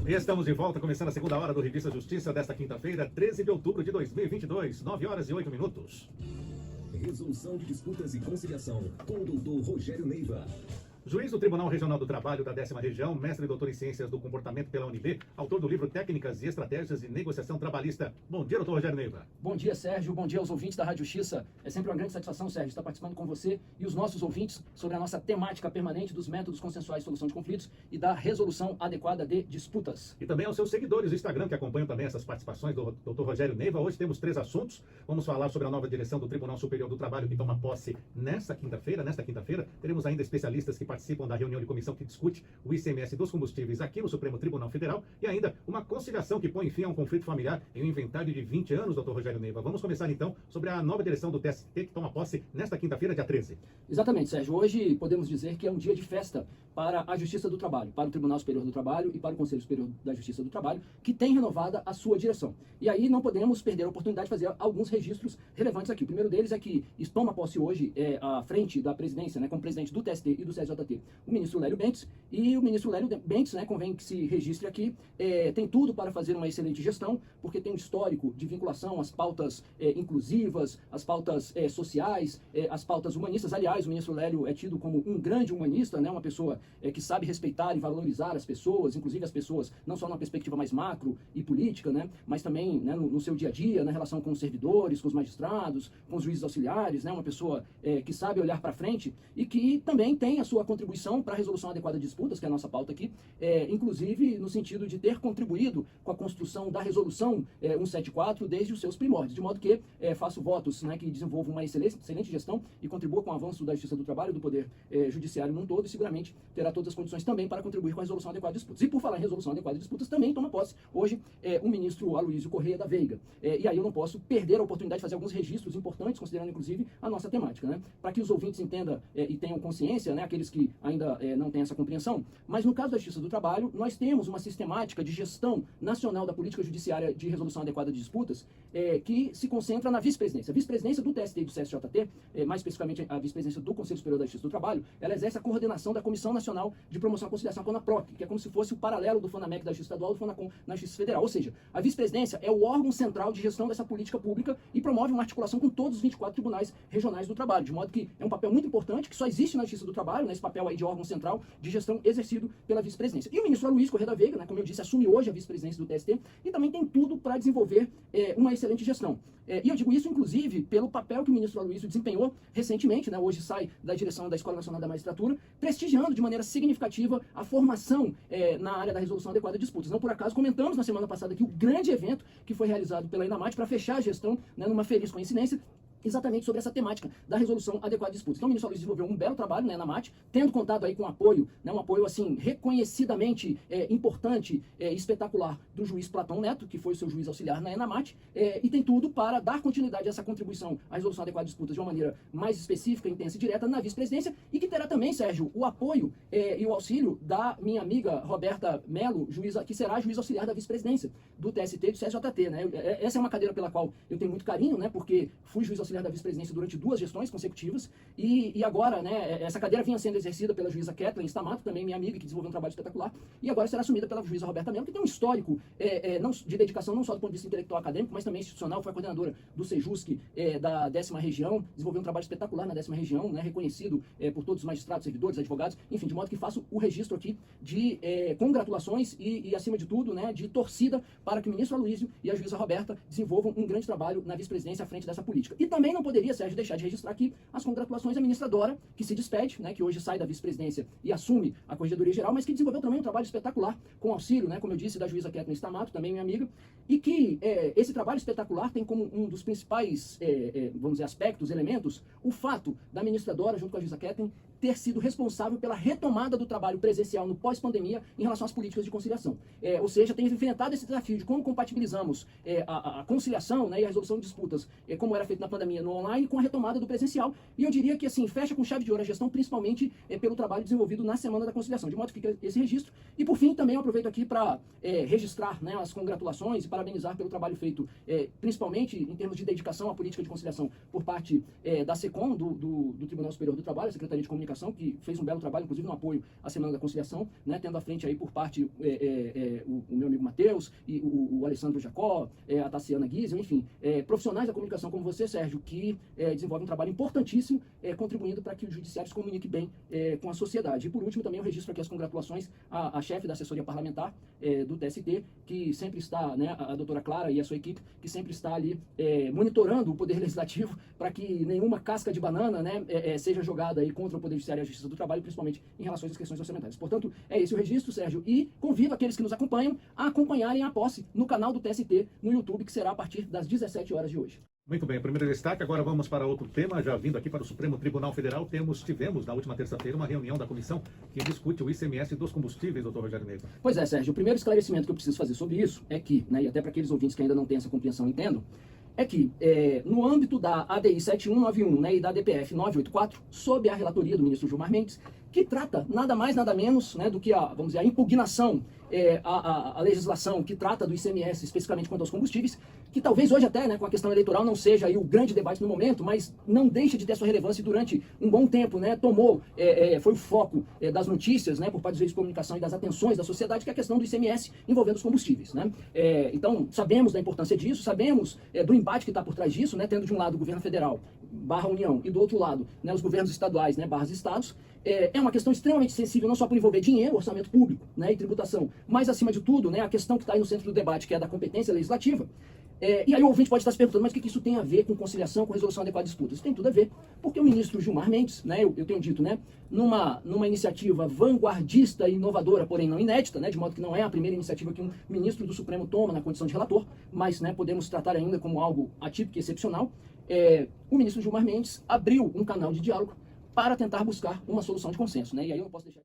E estamos de volta, começando a segunda hora do Revista Justiça desta quinta-feira, 13 de outubro de 2022, 9 horas e 8 minutos. Resolução de disputas e conciliação com o doutor Rogério Neiva. Juiz do Tribunal Regional do Trabalho da 10ª Região, mestre e doutor em Ciências do Comportamento pela UNB, autor do livro Técnicas e Estratégias de Negociação Trabalhista. Bom dia, doutor Rogério Neiva. Bom dia, Sérgio. Bom dia aos ouvintes da Rádio Justiça. É sempre uma grande satisfação, Sérgio, estar participando com você e os nossos ouvintes sobre a nossa temática permanente dos métodos consensuais de solução de conflitos e da resolução adequada de disputas. E também aos seus seguidores do Instagram, que acompanham também essas participações do doutor Rogério Neiva. Hoje temos 3 assuntos. Vamos falar sobre a nova direção do Tribunal Superior do Trabalho, que toma posse nesta quinta-feira. Teremos ainda especialistas que participam da reunião de comissão que discute o ICMS dos combustíveis aqui no Supremo Tribunal Federal e ainda uma conciliação que põe fim a um conflito familiar em um inventário de 20 anos, doutor Rogério Neiva. Vamos começar então sobre a nova direção do TST que toma posse nesta quinta-feira, dia 13. Exatamente, Sérgio. Hoje podemos dizer que é um dia de festa para a Justiça do Trabalho, para o Tribunal Superior do Trabalho e para o Conselho Superior da Justiça do Trabalho, que tem renovada a sua direção. E aí não podemos perder a oportunidade de fazer alguns registros relevantes aqui. O primeiro deles é que toma posse hoje à frente da presidência, como presidente do TST e do CSJT, o ministro Lélio Bentes. E o ministro Lélio Bentes, convém que se registre aqui, tem tudo para fazer uma excelente gestão, porque tem um histórico de vinculação às pautas inclusivas, às pautas sociais, às pautas humanistas. Aliás, o ministro Lélio é tido como um grande humanista, uma pessoa que sabe respeitar e valorizar as pessoas, inclusive as pessoas, não só numa perspectiva mais macro e política, mas também no seu dia a dia, na relação com os servidores, com os magistrados, com os juízes auxiliares, uma pessoa que sabe olhar para frente e que também tem a sua contribuição para a resolução adequada de disputas, que é a nossa pauta aqui, inclusive no sentido de ter contribuído com a construção da resolução 174 desde os seus primórdios, de modo que faço votos que desenvolvam uma excelente gestão e contribua com o avanço da Justiça do Trabalho, do Poder Judiciário num todo, e seguramente terá todas as condições também para contribuir com a resolução adequada de disputas. E por falar em resolução adequada de disputas, também toma posse hoje o ministro Aloysio Correia da Veiga. E aí eu não posso perder a oportunidade de fazer alguns registros importantes, considerando inclusive a nossa temática, para que os ouvintes entendam e tenham consciência, aqueles que ainda não têm essa compreensão. Mas no caso da Justiça do Trabalho, nós temos uma sistemática de gestão nacional da política judiciária de resolução adequada de disputas que se concentra na vice-presidência. A vice-presidência do TST e do CSJT, mais especificamente a vice-presidência do Conselho Superior da Justiça do Trabalho, ela exerce a coordenação da Comissão Nacional de Promoção e Conciliação, a CONAPROC, que é como se fosse o paralelo do FONAMEC da Justiça Estadual e do FONACOM na Justiça Federal. Ou seja, a vice-presidência é o órgão central de gestão dessa política pública e promove uma articulação com todos os 24 tribunais regionais do trabalho, de modo que é um papel muito importante que só existe na Justiça do Trabalho, nesse papel aí de órgão central de gestão exercido pela vice-presidência. E o ministro Aloysio Correia da Veiga, como eu disse, assume hoje a vice-presidência do TST e também tem tudo para desenvolver uma excelente gestão. E eu digo isso, inclusive, pelo papel que o ministro Aloysio desempenhou recentemente, hoje sai da direção da Escola Nacional da Magistratura, prestigiando de maneira significativa a formação na área da resolução adequada de disputas. Não por acaso, comentamos na semana passada aqui o grande evento que foi realizado pela Enamate para fechar a gestão, numa feliz coincidência, exatamente sobre essa temática da resolução adequada de disputas. Então o ministro Aloysio desenvolveu um belo trabalho na Enamate, tendo contado aí com apoio, um apoio assim reconhecidamente importante e espetacular do juiz Platão Neto, que foi o seu juiz auxiliar na Enamate, e tem tudo para dar continuidade a essa contribuição à resolução adequada de disputas de uma maneira mais específica, intensa e direta na vice-presidência, e que terá também, Sérgio, o apoio e o auxílio da minha amiga Roberta Mello, juíza, que será juiz auxiliar da vice-presidência do TST e do CSJT. Essa é uma cadeira pela qual eu tenho muito carinho, porque fui juiz auxiliar da vice-presidência durante 2 gestões consecutivas, e agora, essa cadeira vinha sendo exercida pela juíza Kathleen Stamato, também minha amiga, que desenvolveu um trabalho espetacular, e agora será assumida pela juíza Roberta Mello, que tem um histórico de dedicação não só do ponto de vista intelectual acadêmico, mas também institucional. Foi a coordenadora do SEJUSC da 10ª Região, desenvolveu um trabalho espetacular na 10ª Região, reconhecido por todos os magistrados, servidores, advogados, enfim, de modo que faço o registro aqui de congratulações e, acima de tudo, de torcida para que o ministro Aloysio e a juíza Roberta desenvolvam um grande trabalho na vice-presidência à frente dessa política. E também não poderia, Sérgio, deixar de registrar aqui as congratulações à ministra Dora, que se despede, que hoje sai da vice-presidência e assume a Corregedoria Geral, mas que desenvolveu também um trabalho espetacular com auxílio, como eu disse, da juíza Kathleen Stamato, também minha amiga, e que esse trabalho espetacular tem como um dos principais, vamos dizer, aspectos, elementos, o fato da ministra Dora, junto com a juíza Kathleen, ter sido responsável pela retomada do trabalho presencial no pós-pandemia em relação às políticas de conciliação. Ou seja, tem enfrentado esse desafio de como compatibilizamos a conciliação e a resolução de disputas, como era feito na pandemia no online, com a retomada do presencial. E eu diria que, assim, fecha com chave de ouro a gestão, principalmente pelo trabalho desenvolvido na Semana da Conciliação. De modo que fica esse registro. E, por fim, também eu aproveito aqui para registrar as congratulações e parabenizar pelo trabalho feito, principalmente em termos de dedicação à política de conciliação por parte da SECOM, do Tribunal Superior do Trabalho, a Secretaria de Comunicação Comunicação, que fez um belo trabalho, inclusive no apoio à Semana da Conciliação, né, tendo à frente aí por parte o meu amigo Matheus, e o Alessandro Jacó, a Tassiana Guizio, enfim, profissionais da comunicação como você, Sérgio, que desenvolvem um trabalho importantíssimo, contribuindo para que o judiciário se comunique bem com a sociedade. E por último, também eu registro aqui as congratulações à chefe da assessoria parlamentar do TST, que sempre está, né, a doutora Clara e a sua equipe, que sempre está ali monitorando o Poder Legislativo para que nenhuma casca de banana, né, seja jogada aí contra o Poder Judiciário e a Justiça do Trabalho, principalmente em relação às questões orçamentárias. Portanto, é esse o registro, Sérgio, e convido aqueles que nos acompanham a acompanharem a posse no canal do TST no YouTube, que será a partir das 17 horas de hoje. Muito bem, primeiro destaque, agora vamos para outro tema, já vindo aqui para o Supremo Tribunal Federal, tivemos na última terça-feira uma reunião da comissão que discute o ICMS dos combustíveis, doutor Rogério Neiva. Pois é, Sérgio, o primeiro esclarecimento que eu preciso fazer sobre isso é que, né, e até para aqueles ouvintes que ainda não têm essa compreensão entendam, é que, no âmbito da ADI 7191, né, e da DPF 984, sob a relatoria do ministro Gilmar Mendes, que trata nada mais, nada menos, né, do que vamos dizer, a impugnação à legislação que trata do ICMS, especificamente quanto aos combustíveis, que talvez hoje até, né, com a questão eleitoral, não seja aí o grande debate no momento, mas não deixa de ter sua relevância e durante um bom tempo, né, foi o foco das notícias, né, por parte dos meios de comunicação e das atenções da sociedade, que é a questão do ICMS envolvendo os combustíveis, né. Então, sabemos da importância disso, sabemos do embate que está por trás disso, né, tendo de um lado o governo federal / União e do outro lado, né, os governos estaduais, né, / estados. É uma questão extremamente sensível, não só por envolver dinheiro, orçamento público, né, e tributação, mas acima de tudo, né, a questão que está aí no centro do debate, que é a da competência legislativa. E aí o ouvinte pode estar se perguntando, mas o que isso tem a ver com conciliação, com resolução adequada de disputas? Isso tem tudo a ver, porque o ministro Gilmar Mendes, né, eu tenho dito, né, numa iniciativa vanguardista e inovadora, porém não inédita, né, de modo que não é a primeira iniciativa que um ministro do Supremo toma na condição de relator, mas, né, podemos tratar ainda como algo atípico e excepcional, o ministro Gilmar Mendes abriu um canal de diálogo para tentar buscar uma solução de consenso, né, e aí eu não posso deixar...